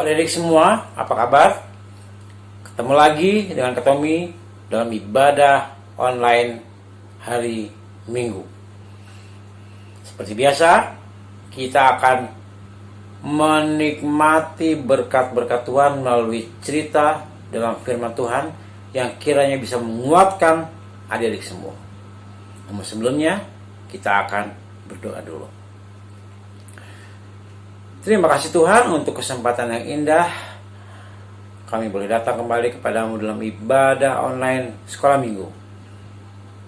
adik-adik semua, apa kabar? Ketemu lagi dengan Katomi dalam ibadah online hari Minggu. Seperti biasa, kita akan menikmati berkat-berkat Tuhan melalui cerita dalam firman Tuhan yang kiranya bisa menguatkan adik-adik semua. Namun sebelumnya, kita akan berdoa dulu. Terima kasih Tuhan untuk kesempatan yang indah. Kami boleh datang kembali kepadamu dalam ibadah online sekolah minggu.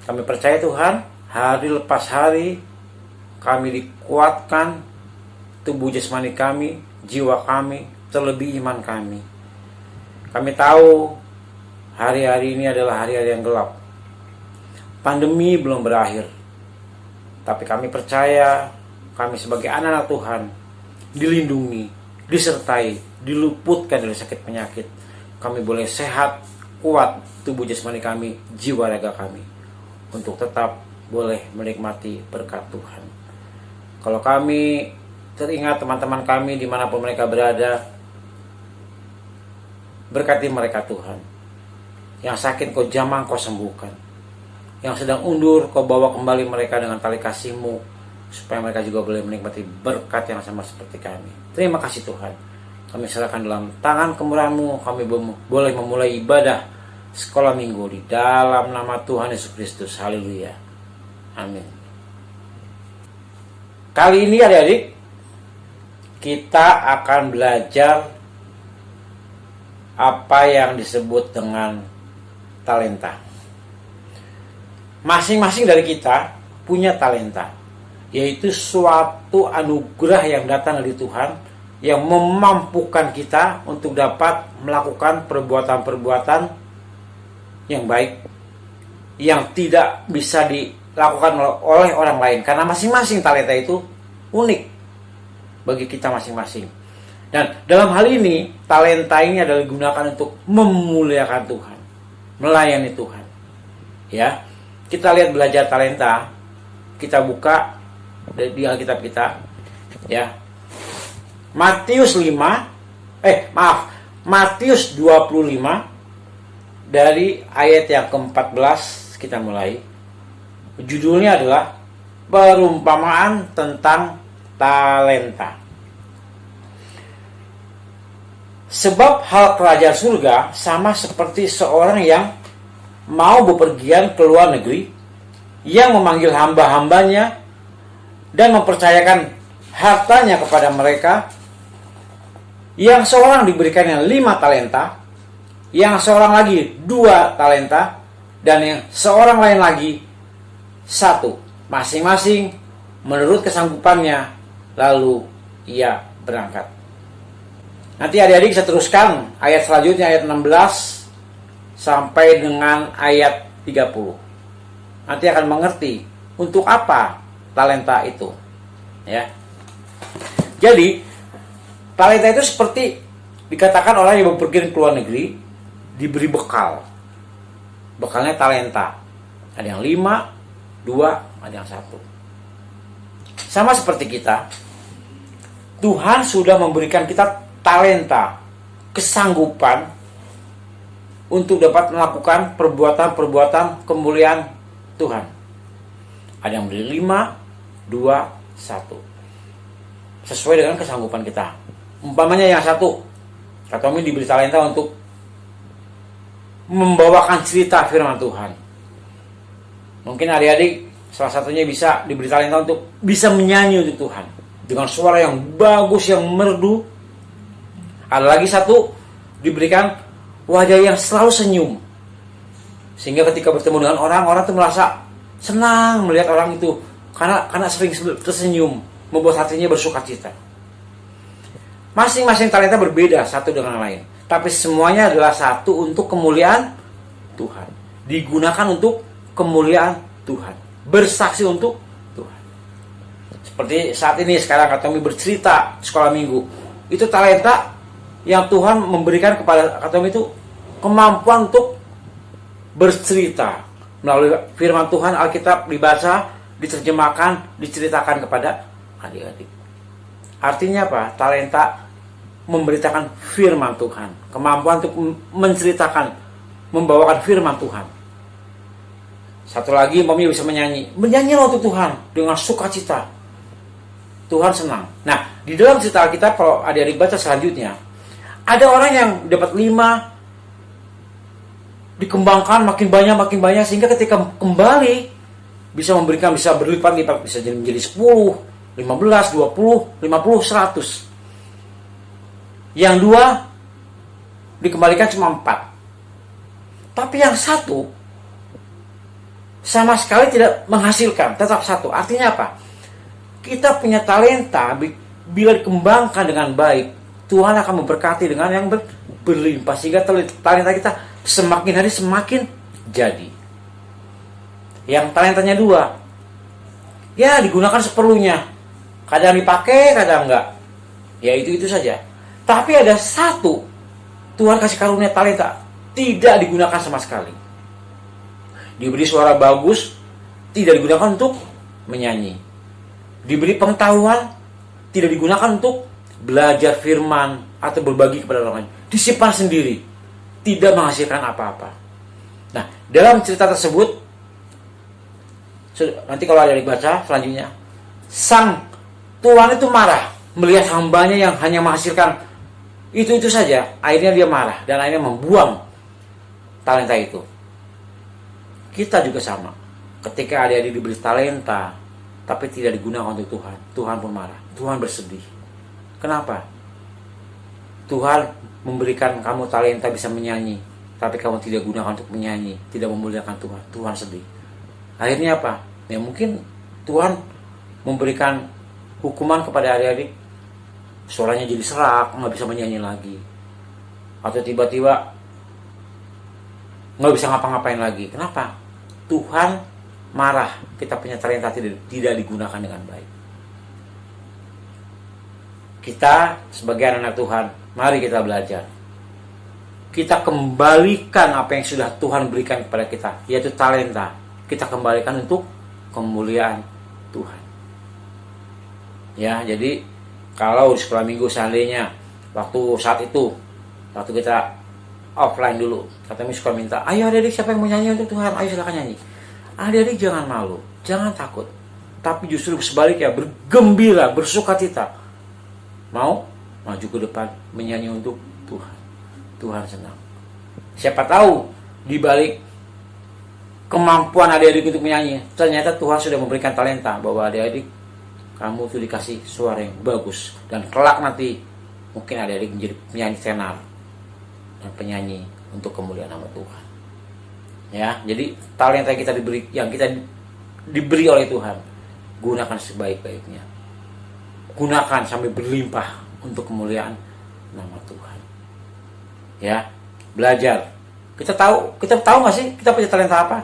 Kami percaya Tuhan, hari lepas hari kami dikuatkan, tubuh jasmani kami, jiwa kami, terlebih iman kami. Kami tahu hari-hari ini adalah hari-hari yang gelap. Pandemi belum berakhir. Tapi kami percaya kami sebagai anak-anak Tuhan dilindungi, disertai, diluputkan dari sakit penyakit. Kami boleh sehat, kuat tubuh jasmani kami, jiwa raga kami, untuk tetap boleh menikmati berkat Tuhan. Kalau kami teringat teman-teman kami dimanapun mereka berada, berkati mereka Tuhan. Yang sakit kau jamah, kau sembuhkan. Yang sedang undur, kau bawa kembali mereka dengan tali kasih-Mu, supaya mereka juga boleh menikmati berkat yang sama seperti kami. Terima kasih Tuhan. Kami serahkan dalam tangan kemurahan-Mu. Kami boleh memulai ibadah sekolah minggu di dalam nama Tuhan Yesus Kristus. Haleluya. Amin. Kali ini adik-adik, kita akan belajar apa yang disebut dengan talenta. Masing-masing dari kita punya talenta, yaitu suatu anugerah yang datang dari Tuhan yang memampukan kita untuk dapat melakukan perbuatan-perbuatan yang baik yang tidak bisa dilakukan oleh orang lain, karena masing-masing talenta itu unik bagi kita masing-masing. Dan dalam hal ini talenta ini adalah digunakan untuk memuliakan Tuhan, melayani Tuhan. Ya, kita lihat belajar talenta. Kita buka di Alkitab kita, ya. Matius 25 dari ayat yang ke-14 kita mulai. Judulnya adalah perumpamaan tentang talenta. Sebab hal kerajaan surga sama seperti seorang yang mau bepergian ke luar negeri, yang memanggil hamba-hambanya dan mempercayakan hartanya kepada mereka. Yang seorang diberikannya 5 talenta, yang seorang lagi 2 talenta, dan yang seorang lain lagi 1, masing-masing menurut kesanggupannya. Lalu ia berangkat. Nanti adik-adik saya teruskan ayat selanjutnya, ayat 16 sampai dengan ayat 30. Nanti akan mengerti untuk apa talenta itu, ya. Jadi talenta itu seperti dikatakan orang yang bepergian ke luar negeri diberi bekal. Bekalnya talenta. Ada yang 5, 2, ada yang 1. Sama seperti kita, Tuhan sudah memberikan kita talenta, kesanggupan untuk dapat melakukan perbuatan-perbuatan kemuliaan Tuhan. Ada yang beri 5, 2, 1. Sesuai dengan kesanggupan kita. Umpamanya yang 1, Katomi diberi talenta untuk membawakan cerita firman Tuhan. Mungkin adik-adik salah satunya bisa diberi talenta untuk bisa menyanyi untuk Tuhan dengan suara yang bagus, yang merdu. Ada lagi 1 diberikan wajah yang selalu senyum, sehingga ketika bertemu dengan orang tuh merasa senang melihat orang itu, karena sering tersenyum, membuat hatinya bersuka cita. Masing-masing talenta berbeda satu dengan lain, tapi semuanya adalah satu untuk kemuliaan Tuhan. Digunakan untuk kemuliaan Tuhan, bersaksi untuk Tuhan. Seperti saat ini sekarang Katomi bercerita sekolah minggu, itu talenta yang Tuhan memberikan kepada Katomi, itu kemampuan untuk bercerita melalui firman Tuhan. Alkitab dibaca, diterjemahkan, diceritakan kepada adik-adik. Artinya apa? Talenta memberitakan firman Tuhan, kemampuan untuk menceritakan, membawakan firman Tuhan. Satu lagi, umpamanya bisa menyanyi. Menyanyilah untuk Tuhan dengan sukacita. Tuhan senang. Nah, di dalam cerita Alkitab, kalau adik-adik baca selanjutnya, ada orang yang dapat 5, dikembangkan makin banyak, sehingga ketika kembali bisa memberikan, bisa berlipat-lipat, bisa menjadi 10, 15, 20, 50, 100. Yang 2 dikembalikan cuma 4. Tapi yang 1 sama sekali tidak menghasilkan, tetap 1. Artinya apa? Kita punya talenta, bila dikembangkan dengan baik, Tuhan akan memberkati dengan yang berlimpah, sehingga talenta kita semakin hari semakin jadi. Yang talentanya 2, ya digunakan seperlunya, kadang dipakai, kadang enggak, ya itu saja. Tapi ada 1, Tuhan kasih karunia talenta, tidak digunakan sama sekali. Diberi suara bagus, tidak digunakan untuk menyanyi. Diberi pengetahuan, tidak digunakan untuk belajar firman atau berbagi kepada orang lain. Disimpan sendiri, tidak menghasilkan apa-apa. Nah, dalam cerita tersebut, nanti kalau ada dibaca selanjutnya, sang Tuhan itu marah melihat hambanya yang hanya menghasilkan itu saja. Akhirnya dia marah dan akhirnya membuang talenta itu. Kita juga sama. Ketika adik-adik diberi talenta tapi tidak digunakan untuk Tuhan, Tuhan pun marah. Tuhan bersedih. Kenapa? Tuhan memberikan kamu talenta bisa menyanyi, tapi kamu tidak gunakan untuk menyanyi, tidak memuliakan Tuhan. Tuhan sedih. Akhirnya apa? Ya mungkin Tuhan memberikan hukuman kepada adik-adik, suaranya jadi serak, nggak bisa menyanyi lagi, atau tiba-tiba nggak bisa ngapa-ngapain lagi. Kenapa? Tuhan marah, kita punya talenta tidak digunakan dengan baik. Kita sebagai anak Tuhan, mari kita belajar. Kita kembalikan apa yang sudah Tuhan berikan kepada kita, yaitu talenta. Kita kembalikan untuk kemuliaan Tuhan. Ya, jadi kalau di sekolah minggu seandainya waktu kita offline dulu, kata suka minta, ayo adik-adik siapa yang mau nyanyi untuk Tuhan, ayo silakan nyanyi. Adik-adik jangan malu, jangan takut, tapi justru sebaliknya bergembira, bersukacita, mau maju ke depan menyanyi untuk Tuhan. Tuhan senang. Siapa tahu di balik kemampuan adik-adik untuk menyanyi, ternyata Tuhan sudah memberikan talenta bahwa adik-adik kamu tuh dikasih suara yang bagus, dan kelak nanti mungkin adik-adik menjadi penyanyi tenar dan penyanyi untuk kemuliaan nama Tuhan. Ya, jadi talenta yang kita diberi oleh Tuhan, gunakan sebaik-baiknya. Gunakan sampai berlimpah untuk kemuliaan nama Tuhan. Ya, belajar. Kita tahu nggak sih kita punya talenta apa?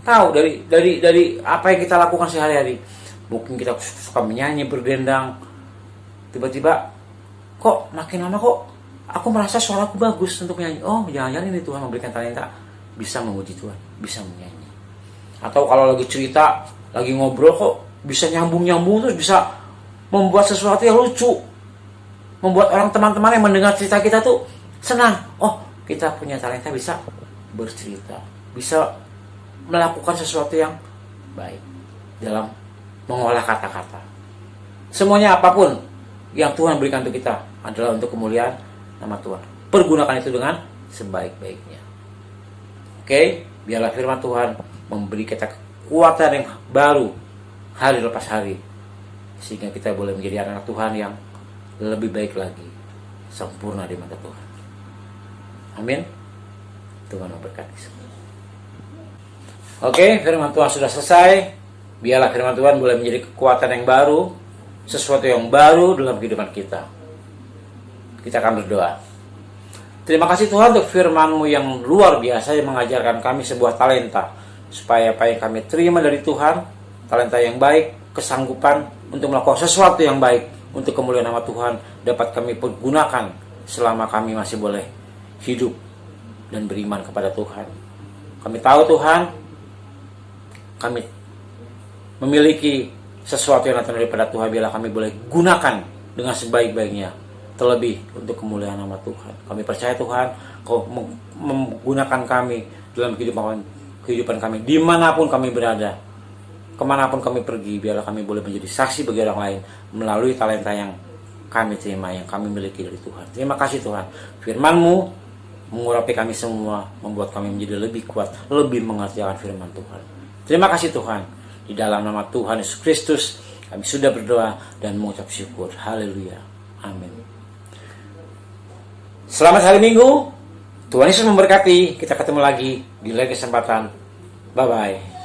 Tahu dari apa yang kita lakukan sehari-hari. Mungkin kita suka menyanyi, berdendang, tiba-tiba kok makin lama kok aku merasa suaraku bagus untuk menyanyi. Oh, jangan-jangan ini Tuhan memberikan talenta bisa memuji Tuhan, bisa menyanyi. Atau kalau lagi cerita, lagi ngobrol kok bisa nyambung-nyambung, terus bisa membuat sesuatu yang lucu, membuat orang teman-teman yang mendengar cerita kita tuh senang. Oh, kita punya talenta bisa bercerita, bisa melakukan sesuatu yang baik dalam mengolah kata-kata. Semuanya apapun yang Tuhan berikan untuk kita adalah untuk kemuliaan nama Tuhan. Pergunakan itu dengan sebaik-baiknya. Oke, biarlah firman Tuhan memberi kita kekuatan yang baru hari lepas hari, sehingga kita boleh menjadi anak Tuhan yang lebih baik lagi, sempurna di mata Tuhan. Amin. Tuhan memberkati semua. Oke, firman Tuhan sudah selesai. Biarlah firman Tuhan boleh menjadi kekuatan yang baru, sesuatu yang baru dalam kehidupan kita. Kita akan berdoa. Terima kasih Tuhan untuk firman-Mu yang luar biasa yang mengajarkan kami sebuah talenta, supaya apa yang kami terima dari Tuhan, talenta yang baik, kesanggupan untuk melakukan sesuatu yang baik untuk kemuliaan nama Tuhan, dapat kami pergunakan selama kami masih boleh hidup dan beriman kepada Tuhan. Kami tahu Tuhan, kami memiliki sesuatu yang datang daripada Tuhan. Biarlah kami boleh gunakan dengan sebaik-baiknya terlebih untuk kemuliaan nama Tuhan. Kami percaya Tuhan, Kau menggunakan kami dalam kehidupan kami, dimanapun kami berada, kemanapun kami pergi, biarlah kami boleh menjadi saksi bagi orang lain melalui talenta yang kami terima, yang kami miliki dari Tuhan. Terima kasih Tuhan, firman-Mu mengurapi kami semua, membuat kami menjadi lebih kuat, lebih mengerti akan firman Tuhan. Terima kasih Tuhan, di dalam nama Tuhan Yesus Kristus kami sudah berdoa dan mengucap syukur. Haleluya, amin. Selamat hari Minggu, Tuhan Yesus memberkati. Kita ketemu lagi di lain kesempatan. Bye-bye.